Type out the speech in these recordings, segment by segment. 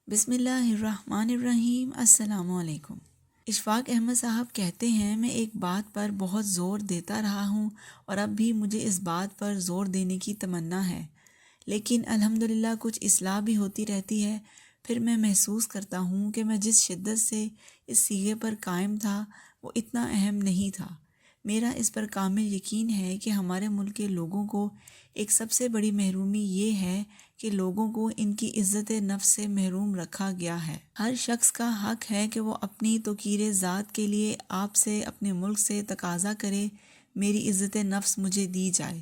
بسم اللہ الرحمن الرحیم۔ السلام علیکم۔ اشفاق احمد صاحب کہتے ہیں، میں ایک بات پر بہت زور دیتا رہا ہوں اور اب بھی مجھے اس بات پر زور دینے کی تمنا ہے، لیکن الحمدللہ کچھ اصلاح بھی ہوتی رہتی ہے۔ پھر میں محسوس کرتا ہوں کہ میں جس شدت سے اس سیغے پر قائم تھا وہ اتنا اہم نہیں تھا۔ میرا اس پر کامل یقین ہے کہ ہمارے ملک کے لوگوں کو ایک سب سے بڑی محرومی یہ ہے کہ لوگوں کو ان کی عزت نفس سے محروم رکھا گیا ہے۔ ہر شخص کا حق ہے کہ وہ اپنی توقیر ذات کے لیے آپ سے، اپنے ملک سے تقاضا کرے، میری عزت نفس مجھے دی جائے۔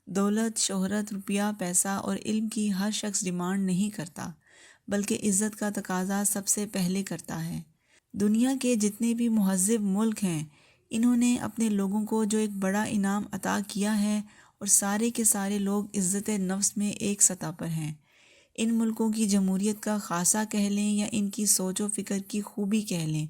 دولت، شہرت، روپیہ، پیسہ اور علم کی ہر شخص ڈیمانڈ نہیں کرتا، بلکہ عزت کا تقاضا سب سے پہلے کرتا ہے۔ دنیا کے جتنے بھی مہذب ملک ہیں، انہوں نے اپنے لوگوں کو جو ایک بڑا انعام عطا کیا ہے، اور سارے کے سارے لوگ عزت نفس میں ایک سطح پر ہیں۔ ان ملکوں کی جمہوریت کا خاصہ کہہ لیں یا ان کی سوچ و فکر کی خوبی کہہ لیں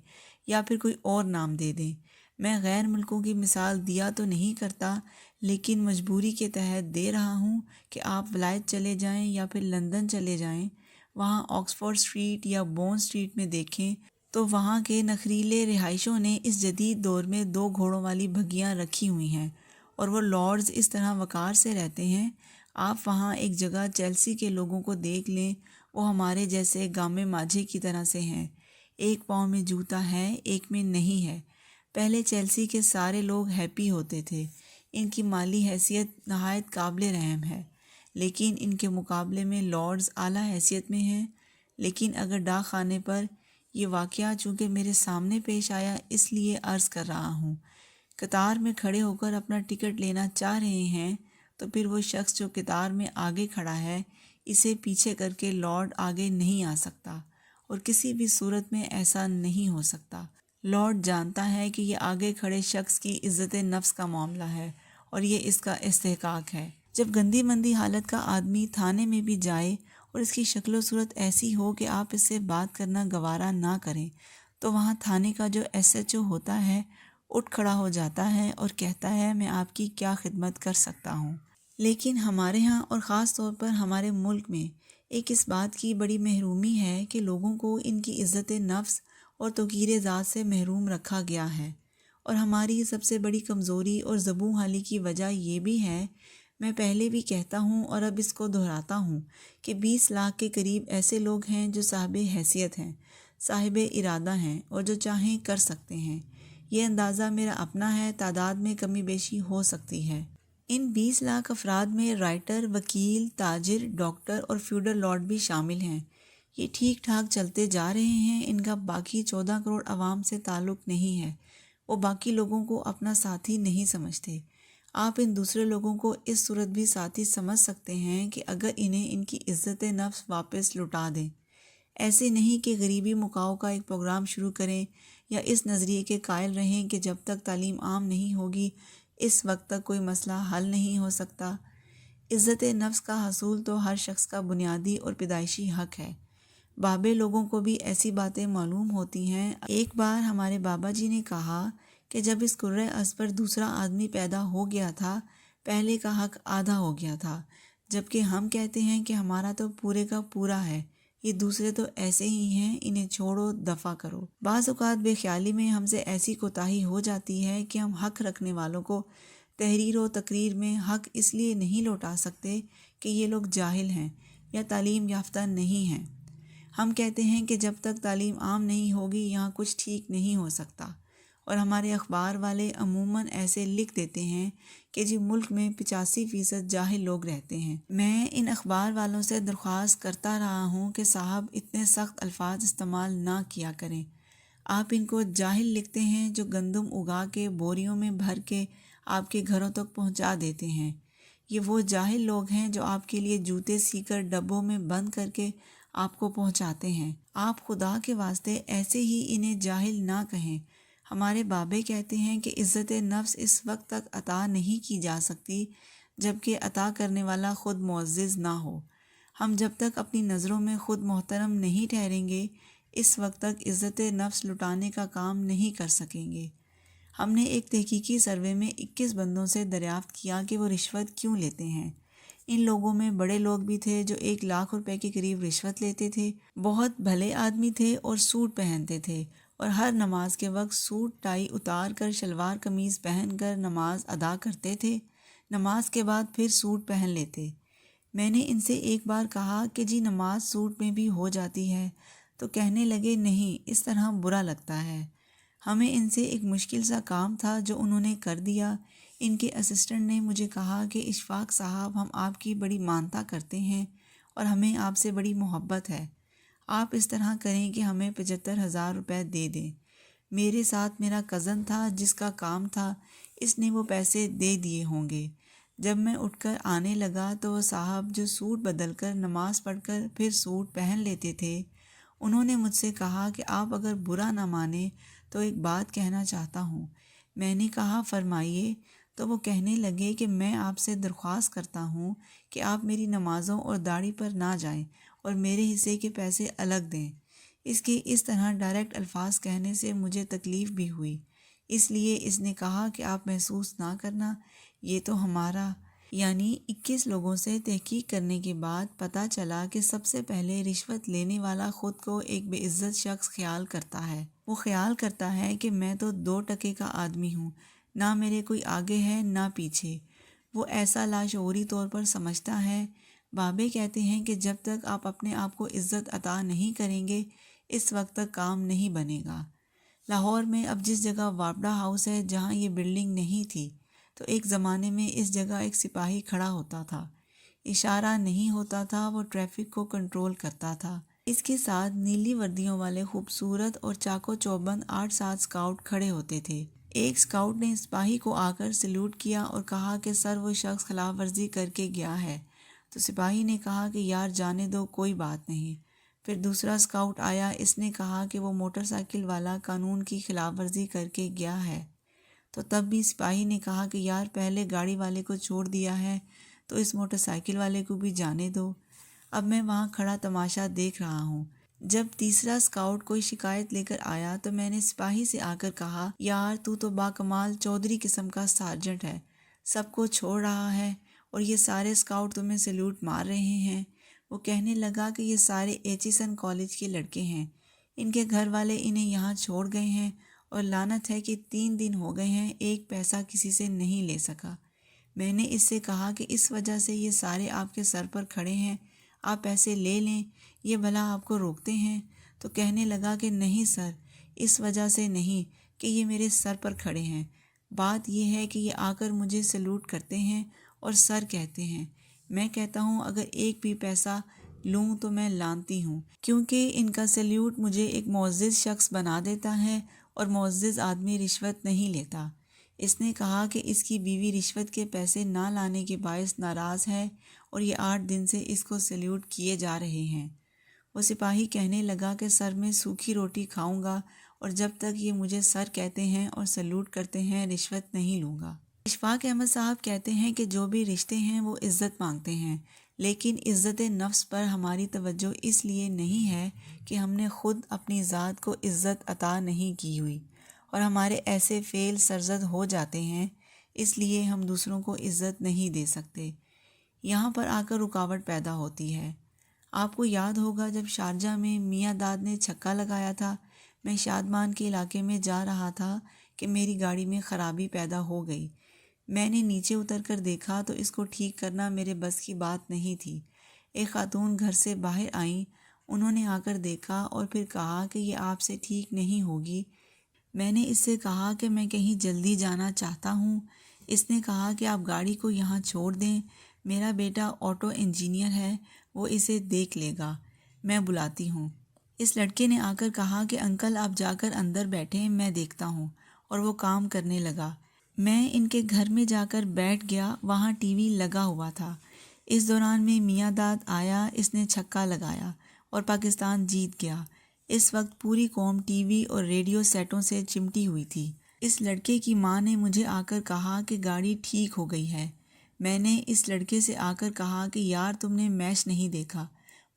یا پھر کوئی اور نام دے دیں۔ میں غیر ملکوں کی مثال دیا تو نہیں کرتا، لیکن مجبوری کے تحت دے رہا ہوں کہ آپ ولایت چلے جائیں یا پھر لندن چلے جائیں، وہاں آکسفورڈ اسٹریٹ یا بون اسٹریٹ میں دیکھیں تو وہاں کے نخریلے رہائشوں نے اس جدید دور میں 2 گھوڑوں والی بھگیاں رکھی ہوئی ہیں، اور وہ لارڈز اس طرح وقار سے رہتے ہیں۔ آپ وہاں ایک جگہ چیلسی کے لوگوں کو دیکھ لیں، وہ ہمارے جیسے گامے ماجھے کی طرح سے ہیں، ایک پاؤں میں جوتا ہے، ایک میں نہیں ہے۔ پہلے چیلسی کے سارے لوگ ہیپی ہوتے تھے، ان کی مالی حیثیت نہایت قابل رحم ہے، لیکن ان کے مقابلے میں لارڈز اعلیٰ حیثیت میں ہیں۔ لیکن اگر ڈاک خانے پر یہ واقعہ چونکہ میرے سامنے پیش آیا اس لیے عرض کر رہا ہوں، قطار میں کھڑے ہو کر اپنا ٹکٹ لینا چاہ رہے ہیں تو پھر وہ شخص جو قطار میں آگے کھڑا ہے اسے پیچھے کر کے لارڈ آگے نہیں آ سکتا، اور کسی بھی صورت میں ایسا نہیں ہو سکتا۔ لارڈ جانتا ہے کہ یہ آگے کھڑے شخص کی عزت نفس کا معاملہ ہے اور یہ اس کا استحقاق ہے۔ جب گندی مندی حالت کا آدمی تھانے میں بھی جائے اور اس کی شکل و صورت ایسی ہو کہ آپ اس سے بات کرنا گوارا نہ کریں، تو وہاں تھانے کا جو SHO ہوتا ہے اٹھ کھڑا ہو جاتا ہے اور کہتا ہے، میں آپ کی کیا خدمت کر سکتا ہوں۔ لیکن ہمارے ہاں اور خاص طور پر ہمارے ملک میں ایک اس بات کی بڑی محرومی ہے کہ لوگوں کو ان کی عزت نفس اور توقیر ذات سے محروم رکھا گیا ہے، اور ہماری سب سے بڑی کمزوری اور زبوں حالی کی وجہ یہ بھی ہے، میں پہلے بھی کہتا ہوں اور اب اس کو دہراتا ہوں، کہ 20 لاکھ کے قریب ایسے لوگ ہیں جو صاحب حیثیت ہیں، صاحب ارادہ ہیں اور جو چاہیں کر سکتے ہیں۔ یہ اندازہ میرا اپنا ہے، تعداد میں کمی بیشی ہو سکتی ہے۔ ان 20 لاکھ افراد میں رائٹر، وکیل، تاجر، ڈاکٹر اور فیوڈل لارڈ بھی شامل ہیں۔ یہ ٹھیک ٹھاک چلتے جا رہے ہیں، ان کا باقی 14 کروڑ عوام سے تعلق نہیں ہے، وہ باقی لوگوں کو اپنا ساتھی نہیں سمجھتے۔ آپ ان دوسرے لوگوں کو اس صورت بھی ساتھی سمجھ سکتے ہیں کہ اگر انہیں ان کی عزت نفس واپس لوٹا دیں۔ ایسے نہیں کہ غریبی مکاؤ کا ایک پروگرام شروع کریں یا اس نظریے کے قائل رہیں کہ جب تک تعلیم عام نہیں ہوگی اس وقت تک کوئی مسئلہ حل نہیں ہو سکتا۔ عزت نفس کا حصول تو ہر شخص کا بنیادی اور پیدائشی حق ہے۔ بابے لوگوں کو بھی ایسی باتیں معلوم ہوتی ہیں۔ ایک بار ہمارے بابا جی نے کہا کہ جب اس کرۂ ارض پر دوسرا آدمی پیدا ہو گیا تھا، پہلے کا حق آدھا ہو گیا تھا، جبکہ ہم کہتے ہیں کہ ہمارا تو پورے کا پورا ہے، یہ دوسرے تو ایسے ہی ہیں، انہیں چھوڑو، دفع کرو۔ بعض اوقات بے خیالی میں ہم سے ایسی کوتاہی ہو جاتی ہے کہ ہم حق رکھنے والوں کو تحریر و تقریر میں حق اس لیے نہیں لوٹا سکتے کہ یہ لوگ جاہل ہیں یا تعلیم یافتہ نہیں ہیں۔ ہم کہتے ہیں کہ جب تک تعلیم عام نہیں ہوگی یہاں کچھ ٹھیک نہیں ہو سکتا، اور ہمارے اخبار والے عموماً ایسے لکھ دیتے ہیں کہ جی ملک میں 85% جاہل لوگ رہتے ہیں۔ میں ان اخبار والوں سے درخواست کرتا رہا ہوں کہ صاحب اتنے سخت الفاظ استعمال نہ کیا کریں۔ آپ ان کو جاہل لکھتے ہیں جو گندم اگا کے بوریوں میں بھر کے آپ کے گھروں تک پہنچا دیتے ہیں۔ یہ وہ جاہل لوگ ہیں جو آپ کے لیے جوتے سی کر ڈبوں میں بند کر کے آپ کو پہنچاتے ہیں۔ آپ خدا کے واسطے ایسے ہی انہیں جاہل نہ کہیں۔ ہمارے بابے کہتے ہیں کہ عزت نفس اس وقت تک عطا نہیں کی جا سکتی جب کہ عطا کرنے والا خود معزز نہ ہو۔ ہم جب تک اپنی نظروں میں خود محترم نہیں ٹھہریں گے اس وقت تک عزت نفس لٹانے کا کام نہیں کر سکیں گے۔ ہم نے ایک تحقیقی سروے میں 21 بندوں سے دریافت کیا کہ وہ رشوت کیوں لیتے ہیں۔ ان لوگوں میں بڑے لوگ بھی تھے جو 1 لاکھ روپے کے قریب رشوت لیتے تھے، بہت بھلے آدمی تھے اور سوٹ پہنتے تھے اور ہر نماز کے وقت سوٹ ٹائی اتار کر شلوار قمیض پہن کر نماز ادا کرتے تھے، نماز کے بعد پھر سوٹ پہن لیتے۔ میں نے ان سے ایک بار کہا کہ جی نماز سوٹ میں بھی ہو جاتی ہے، تو کہنے لگے نہیں، اس طرح برا لگتا ہے۔ ہمیں ان سے ایک مشکل سا کام تھا جو انہوں نے کر دیا۔ ان کے اسسٹنٹ نے مجھے کہا کہ اشفاق صاحب، ہم آپ کی بڑی مانتا کرتے ہیں اور ہمیں آپ سے بڑی محبت ہے، آپ اس طرح کریں کہ ہمیں 75,000 روپے دے دیں۔ میرے ساتھ میرا کزن تھا جس کا کام تھا، اس نے وہ پیسے دے دیے ہوں گے۔ جب میں اٹھ کر آنے لگا تو وہ صاحب جو سوٹ بدل کر نماز پڑھ کر پھر سوٹ پہن لیتے تھے، انہوں نے مجھ سے کہا کہ آپ اگر برا نہ مانیں تو ایک بات کہنا چاہتا ہوں۔ میں نے کہا فرمائیے، تو وہ کہنے لگے کہ میں آپ سے درخواست کرتا ہوں کہ آپ میری نمازوں اور داڑھی پر نہ جائیں اور میرے حصے کے پیسے الگ دیں۔ اس طرح ڈائریکٹ الفاظ کہنے سے مجھے تکلیف بھی ہوئی، اس لیے اس نے کہا کہ آپ محسوس نہ کرنا، یہ تو ہمارا، یعنی 21 لوگوں سے تحقیق کرنے کے بعد پتہ چلا کہ سب سے پہلے رشوت لینے والا خود کو ایک بے عزت شخص خیال کرتا ہے۔ وہ خیال کرتا ہے کہ میں تو 2 ٹکے کا آدمی ہوں، نہ میرے کوئی آگے ہے نہ پیچھے۔ وہ ایسا لاشعوری طور پر سمجھتا ہے۔ بابے کہتے ہیں کہ جب تک آپ اپنے آپ کو عزت عطا نہیں کریں گے، اس وقت تک کام نہیں بنے گا۔ لاہور میں اب جس جگہ واپڈا ہاؤس ہے، جہاں یہ بلڈنگ نہیں تھی، تو ایک زمانے میں اس جگہ ایک سپاہی کھڑا ہوتا تھا، اشارہ نہیں ہوتا تھا، وہ ٹریفک کو کنٹرول کرتا تھا۔ اس کے ساتھ نیلی وردیوں والے خوبصورت اور چاقو چوبند 8-7 اسکاؤٹ کھڑے ہوتے تھے۔ ایک اسکاؤٹ نے سپاہی کو آ کر سلوٹ کیا اور کہا کہ سر وہ شخص خلاف ورزی کر کے گیا ہے، تو سپاہی نے کہا کہ یار جانے دو، کوئی بات نہیں۔ پھر دوسرا اسکاؤٹ آیا، اس نے کہا کہ وہ موٹر سائیکل والا قانون کی خلاف ورزی کر کے گیا ہے، تو تب بھی سپاہی نے کہا کہ یار پہلے گاڑی والے کو چھوڑ دیا ہے تو اس موٹر سائیکل والے کو بھی جانے دو۔ اب میں وہاں کھڑا تماشا دیکھ رہا ہوں۔ جب تیسرا اسکاؤٹ کوئی شکایت لے کر آیا تو میں نے سپاہی سے آ کر کہا، یار تو باکمال چودھری قسم کا سارجنٹ ہے، سب کو چھوڑ رہا ہے اور یہ سارے اسکاؤٹ تمہیں سیلوٹ مار رہے ہیں۔ وہ کہنے لگا کہ یہ سارے ایچیسن کالج کے لڑکے ہیں، ان کے گھر والے انہیں یہاں چھوڑ گئے ہیں اور لعنت ہے کہ 3 دن ہو گئے ہیں ایک پیسہ کسی سے نہیں لے سکا۔ میں نے اس سے کہا کہ اس وجہ سے یہ سارے آپ کے سر پر کھڑے ہیں، آپ پیسے لے لیں، یہ بھلا آپ کو روکتے ہیں؟ تو کہنے لگا کہ نہیں سر، اس وجہ سے نہیں کہ یہ میرے سر پر کھڑے ہیں، بات یہ ہے کہ یہ آ کر مجھے سلوٹ کرتے ہیں اور سر کہتے ہیں۔ میں کہتا ہوں اگر ایک بھی پیسہ لوں تو میں لانتی ہوں، کیونکہ ان کا سلیوٹ مجھے ایک معزز شخص بنا دیتا ہے اور معزز آدمی رشوت نہیں لیتا۔ اس نے کہا کہ اس کی بیوی رشوت کے پیسے نہ لانے کے باعث ناراض ہے اور یہ 8 دن سے اس کو سلیوٹ کیے جا رہے ہیں۔ وہ سپاہی کہنے لگا کہ سر میں سوکھی روٹی کھاؤں گا اور جب تک یہ مجھے سر کہتے ہیں اور سلوٹ کرتے ہیں رشوت نہیں لوں گا۔ اشفاق احمد صاحب کہتے ہیں کہ جو بھی رشتے ہیں وہ عزت مانگتے ہیں، لیکن عزت نفس پر ہماری توجہ اس لیے نہیں ہے کہ ہم نے خود اپنی ذات کو عزت عطا نہیں کی ہوئی اور ہمارے ایسے فعل سرزد ہو جاتے ہیں، اس لیے ہم دوسروں کو عزت نہیں دے سکتے۔ یہاں پر آ کر رکاوٹ پیدا ہوتی ہے۔ آپ کو یاد ہوگا جب شارجہ میں میاں داد نے چھکا لگایا تھا، میں شادمان کے علاقے میں جا رہا تھا کہ میری گاڑی میں خرابی پیدا ہو گئی۔ میں نے نیچے اتر کر دیکھا تو اس کو ٹھیک کرنا میرے بس کی بات نہیں تھی۔ ایک خاتون گھر سے باہر آئیں، انہوں نے آ کر دیکھا اور پھر کہا کہ یہ آپ سے ٹھیک نہیں ہوگی۔ میں نے اس سے کہا کہ میں کہیں جلدی جانا چاہتا ہوں۔ اس نے کہا کہ آپ گاڑی کو یہاں چھوڑ دیں، میرا بیٹا آٹو انجینئر ہے، وہ اسے دیکھ لے گا، میں بلاتی ہوں۔ اس لڑکے نے آ کر کہا کہ انکل آپ جا کر اندر بیٹھیں، میں دیکھتا ہوں، اور وہ کام کرنے لگا۔ میں ان کے گھر میں جا کر بیٹھ گیا، وہاں ٹی وی لگا ہوا تھا۔ اس دوران میں میاں داد آیا، اس نے چھکا لگایا اور پاکستان جیت گیا۔ اس وقت پوری قوم ٹی وی اور ریڈیو سیٹوں سے چمٹی ہوئی تھی۔ اس لڑکے کی ماں نے مجھے آ کر کہا کہ گاڑی ٹھیک ہو گئی ہے۔ میں نے اس لڑکے سے آ کر کہا کہ یار تم نے میچ نہیں دیکھا۔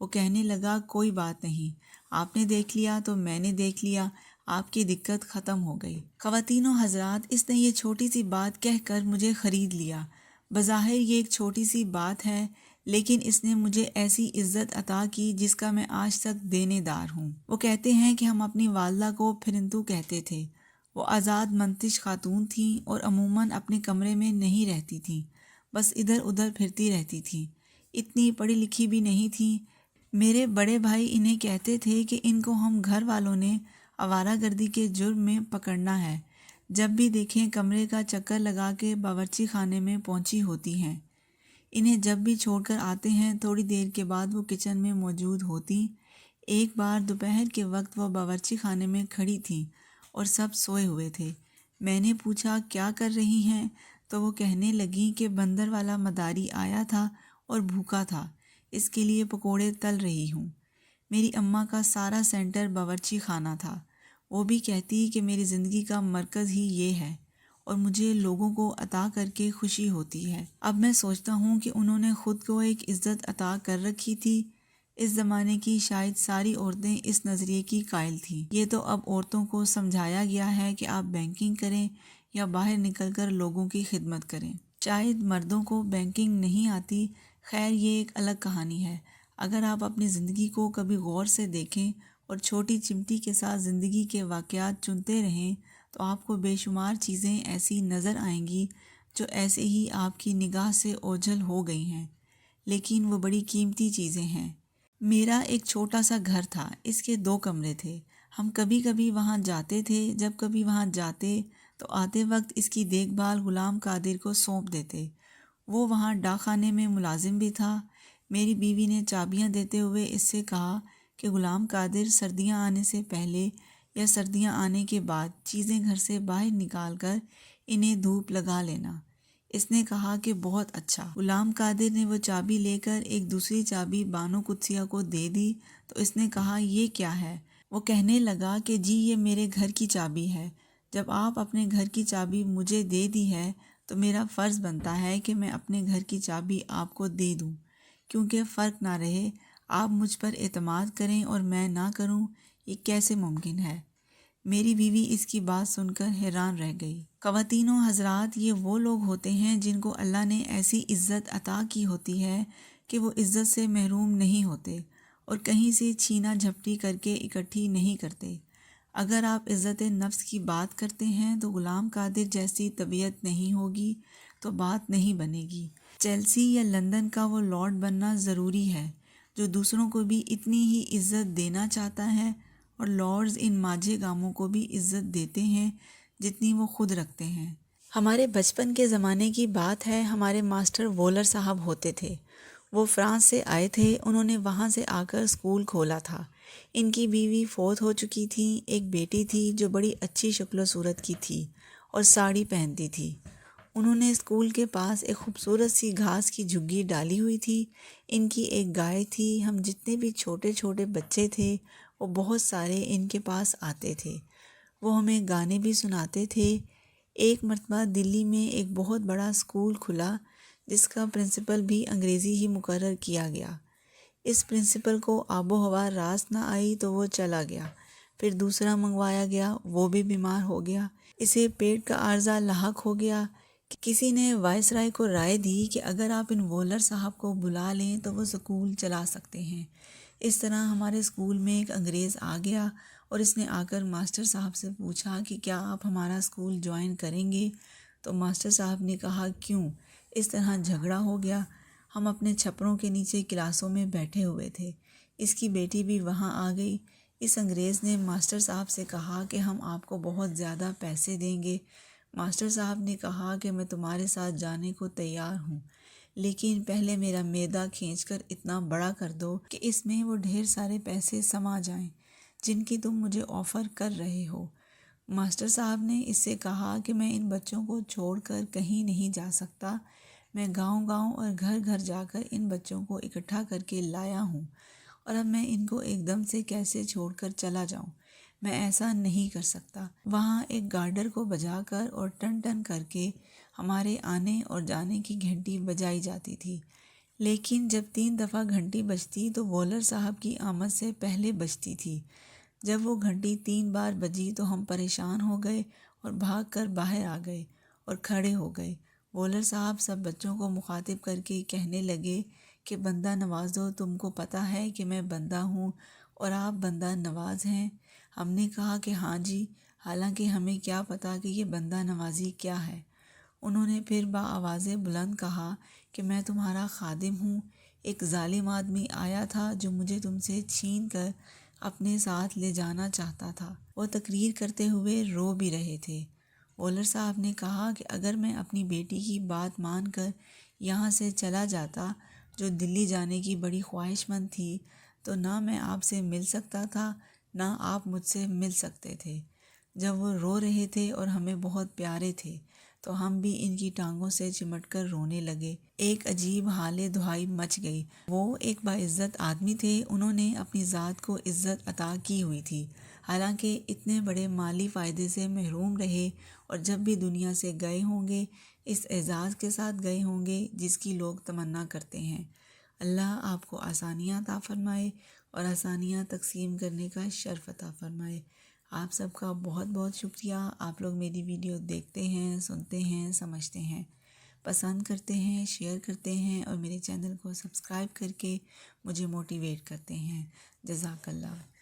وہ کہنے لگا کوئی بات نہیں، آپ نے دیکھ لیا تو میں نے دیکھ لیا، آپ کی دقت ختم ہو گئی۔ خواتین و حضرات، اس نے یہ چھوٹی سی بات کہہ کر مجھے خرید لیا۔ بظاہر یہ ایک چھوٹی سی بات ہے، لیکن اس نے مجھے ایسی عزت عطا کی جس کا میں آج تک دینے دار ہوں۔ وہ کہتے ہیں کہ ہم اپنی والدہ کو پھرنتو کہتے تھے۔ وہ آزاد منتج خاتون تھیں اور عموماً اپنے کمرے میں نہیں رہتی تھیں، بس ادھر ادھر پھرتی رہتی تھیں۔ اتنی پڑھی لکھی بھی نہیں تھیں۔ میرے بڑے بھائی انہیں کہتے تھے کہ ان کو ہم گھر والوں نے آوارہ گردی کے جرم میں پکڑنا ہے۔ جب بھی دیکھیں کمرے کا چکر لگا کے باورچی خانے میں پہنچی ہوتی ہیں۔ انہیں جب بھی چھوڑ کر آتے ہیں تھوڑی دیر کے بعد وہ کچن میں موجود ہوتی۔ ایک بار دوپہر کے وقت وہ باورچی خانے میں کھڑی تھیں اور سب سوئے ہوئے تھے۔ میں نے پوچھا کیا کر رہی ہیں تو وہ کہنے لگیں کہ بندر والا مداری آیا تھا اور بھوکا تھا، اس کے لیے پکوڑے تل رہی ہوں۔ میری اماں کا سارا سینٹر باورچی خانہ تھا۔ وہ بھی کہتی کہ میری زندگی کا مرکز ہی یہ ہے اور مجھے لوگوں کو عطا کر کے خوشی ہوتی ہے۔ اب میں سوچتا ہوں کہ انہوں نے خود کو ایک عزت عطا کر رکھی تھی۔ اس زمانے کی شاید ساری عورتیں اس نظریے کی قائل تھیں۔ یہ تو اب عورتوں کو سمجھایا گیا ہے کہ آپ بینکنگ کریں یا باہر نکل کر لوگوں کی خدمت کریں۔ شاید مردوں کو بینکنگ نہیں آتی، خیر یہ ایک الگ کہانی ہے۔ اگر آپ اپنی زندگی کو کبھی غور سے دیکھیں اور چھوٹی چمٹی کے ساتھ زندگی کے واقعات چنتے رہیں تو آپ کو بے شمار چیزیں ایسی نظر آئیں گی جو ایسے ہی آپ کی نگاہ سے اوجھل ہو گئی ہیں، لیکن وہ بڑی قیمتی چیزیں ہیں۔ میرا ایک چھوٹا سا گھر تھا، اس کے 2 کمرے تھے۔ ہم کبھی کبھی وہاں جاتے تھے۔ جب کبھی وہاں جاتے تو آتے وقت اس کی دیکھ بھال غلام قادر کو سونپ دیتے۔ وہ وہاں ڈاک خانے میں ملازم بھی تھا۔ میری بیوی نے چابیاں دیتے ہوئے اس سے کہا کہ غلام قادر سردیاں آنے سے پہلے یا سردیاں آنے کے بعد چیزیں گھر سے باہر نکال کر انہیں دھوپ لگا لینا۔ اس نے کہا کہ بہت اچھا۔ غلام قادر نے وہ چابی لے کر ایک دوسری چابی بانو قدسیہ کو دے دی تو اس نے کہا یہ کیا ہے؟ وہ کہنے لگا کہ جی یہ میرے گھر کی چابی ہے۔ جب آپ اپنے گھر کی چابی مجھے دے دی ہے تو میرا فرض بنتا ہے کہ میں اپنے گھر کی چابی آپ کو دے دوں، کیونکہ فرق نہ رہے، آپ مجھ پر اعتماد کریں اور میں نہ کروں، یہ کیسے ممکن ہے؟ میری بیوی اس کی بات سن کر حیران رہ گئی۔ خواتین و حضرات، یہ وہ لوگ ہوتے ہیں جن کو اللہ نے ایسی عزت عطا کی ہوتی ہے کہ وہ عزت سے محروم نہیں ہوتے اور کہیں سے چھینا جھپٹی کر کے اکٹھی نہیں کرتے۔ اگر آپ عزت نفس کی بات کرتے ہیں تو غلام قادر جیسی طبیعت نہیں ہوگی تو بات نہیں بنے گی۔ چیلسی یا لندن کا وہ لارڈ بننا ضروری ہے جو دوسروں کو بھی اتنی ہی عزت دینا چاہتا ہے، اور لارڈز ان ماجھے گاموں کو بھی عزت دیتے ہیں جتنی وہ خود رکھتے ہیں۔ ہمارے بچپن کے زمانے کی بات ہے، ہمارے ماسٹر وولر صاحب ہوتے تھے۔ وہ فرانس سے آئے تھے، انہوں نے وہاں سے آ کر اسکول کھولا تھا۔ ان کی بیوی فوت ہو چکی تھی، ایک بیٹی تھی جو بڑی اچھی شکل و صورت کی تھی اور ساڑی پہنتی تھی۔ انہوں نے اسکول کے پاس ایک خوبصورت سی گھاس کی جھگی ڈالی ہوئی تھی۔ ان کی ایک گائے تھی۔ ہم جتنے بھی چھوٹے چھوٹے بچے تھے وہ بہت سارے ان کے پاس آتے تھے۔ وہ ہمیں گانے بھی سناتے تھے۔ ایک مرتبہ دلی میں ایک بہت بڑا اسکول کھلا جس کا پرنسپل بھی انگریزی ہی مقرر کیا گیا۔ اس پرنسپل کو آب و ہوا راست نہ آئی تو وہ چلا گیا۔ پھر دوسرا منگوایا گیا، وہ بھی بیمار ہو گیا۔ اسے پیٹ کا عارضہ لاحق ہو گیا۔ کسی نے وائس رائے کو رائے دی کہ اگر آپ ان وولر صاحب کو بلا لیں تو وہ اسکول چلا سکتے ہیں۔ اس طرح ہمارے اسکول میں ایک انگریز آ گیا اور اس نے آ کر ماسٹر صاحب سے پوچھا کہ کیا آپ ہمارا اسکول جوائن کریں گے؟ تو ماسٹر صاحب نے کہا کیوں؟ اس طرح جھگڑا ہو گیا۔ ہم اپنے چھپروں کے نیچے کلاسوں میں بیٹھے ہوئے تھے۔ اس کی بیٹی بھی وہاں آ گئی۔ اس انگریز نے ماسٹر صاحب سے کہا کہ ہم آپ کو بہت زیادہ پیسے دیں گے۔ ماسٹر صاحب نے کہا کہ میں تمہارے ساتھ جانے کو تیار ہوں، لیکن پہلے میرا معدہ کھینچ کر اتنا بڑا کر دو کہ اس میں وہ ڈھیر سارے پیسے سما جائیں جن کی تم مجھے آفر کر رہے ہو۔ ماسٹر صاحب نے اس سے کہا کہ میں ان بچوں کو چھوڑ کر کہیں نہیں جا سکتا۔ میں گاؤں گاؤں اور گھر گھر جا کر ان بچوں کو اکٹھا کر کے لایا ہوں، اور اب میں ان کو ایک دم سے کیسے چھوڑ کر چلا جاؤں؟ میں ایسا نہیں کر سکتا۔ وہاں ایک گارڈر کو بجا کر اور ٹن ٹن کر کے ہمارے آنے اور جانے کی گھنٹی بجائی جاتی تھی، لیکن جب 3 دفعہ گھنٹی بجتی تو وولر صاحب کی آمد سے پہلے بجتی تھی۔ جب وہ گھنٹی 3 بار بجی تو ہم پریشان ہو گئے اور بھاگ کر باہر آ گئے اور کھڑے ہو گئے۔ وولر صاحب سب بچوں کو مخاطب کر کے کہنے لگے کہ بندہ نواز ہو، تم کو پتہ ہے کہ میں بندہ ہوں اور آپ بندہ نواز ہیں؟ ہم نے کہا کہ ہاں جی، حالانکہ ہمیں کیا پتہ کہ یہ بندہ نوازی کیا ہے۔ انہوں نے پھر بآواز بلند کہا کہ میں تمہارا خادم ہوں، ایک ظالم آدمی آیا تھا جو مجھے تم سے چھین کر اپنے ساتھ لے جانا چاہتا تھا۔ وہ تقریر کرتے ہوئے رو بھی رہے تھے۔ اولر صاحب نے کہا کہ اگر میں اپنی بیٹی کی بات مان کر یہاں سے چلا جاتا، جو دلی جانے کی بڑی خواہش مند تھی، تو نہ میں آپ سے مل سکتا تھا نہ آپ مجھ سے مل سکتے تھے۔ جب وہ رو رہے تھے اور ہمیں بہت پیارے تھے تو ہم بھی ان کی ٹانگوں سے چمٹ کر رونے لگے۔ ایک عجیب حال دہائی مچ گئی۔ وہ ایک باعزت آدمی تھے، انہوں نے اپنی ذات کو عزت عطا کی ہوئی تھی، حالانکہ اتنے بڑے مالی فائدے سے محروم رہے، اور جب بھی دنیا سے گئے ہوں گے اس اعزاز کے ساتھ گئے ہوں گے جس کی لوگ تمنا کرتے ہیں۔ اللہ آپ کو آسانیاں عطا فرمائے اور آسانیاں تقسیم کرنے کا شرف عطا فرمائے۔ آپ سب کا بہت بہت شکریہ۔ آپ لوگ میری ویڈیو دیکھتے ہیں، سنتے ہیں، سمجھتے ہیں، پسند کرتے ہیں، شیئر کرتے ہیں اور میرے چینل کو سبسکرائب کر کے مجھے موٹیویٹ کرتے ہیں۔ جزاک اللہ۔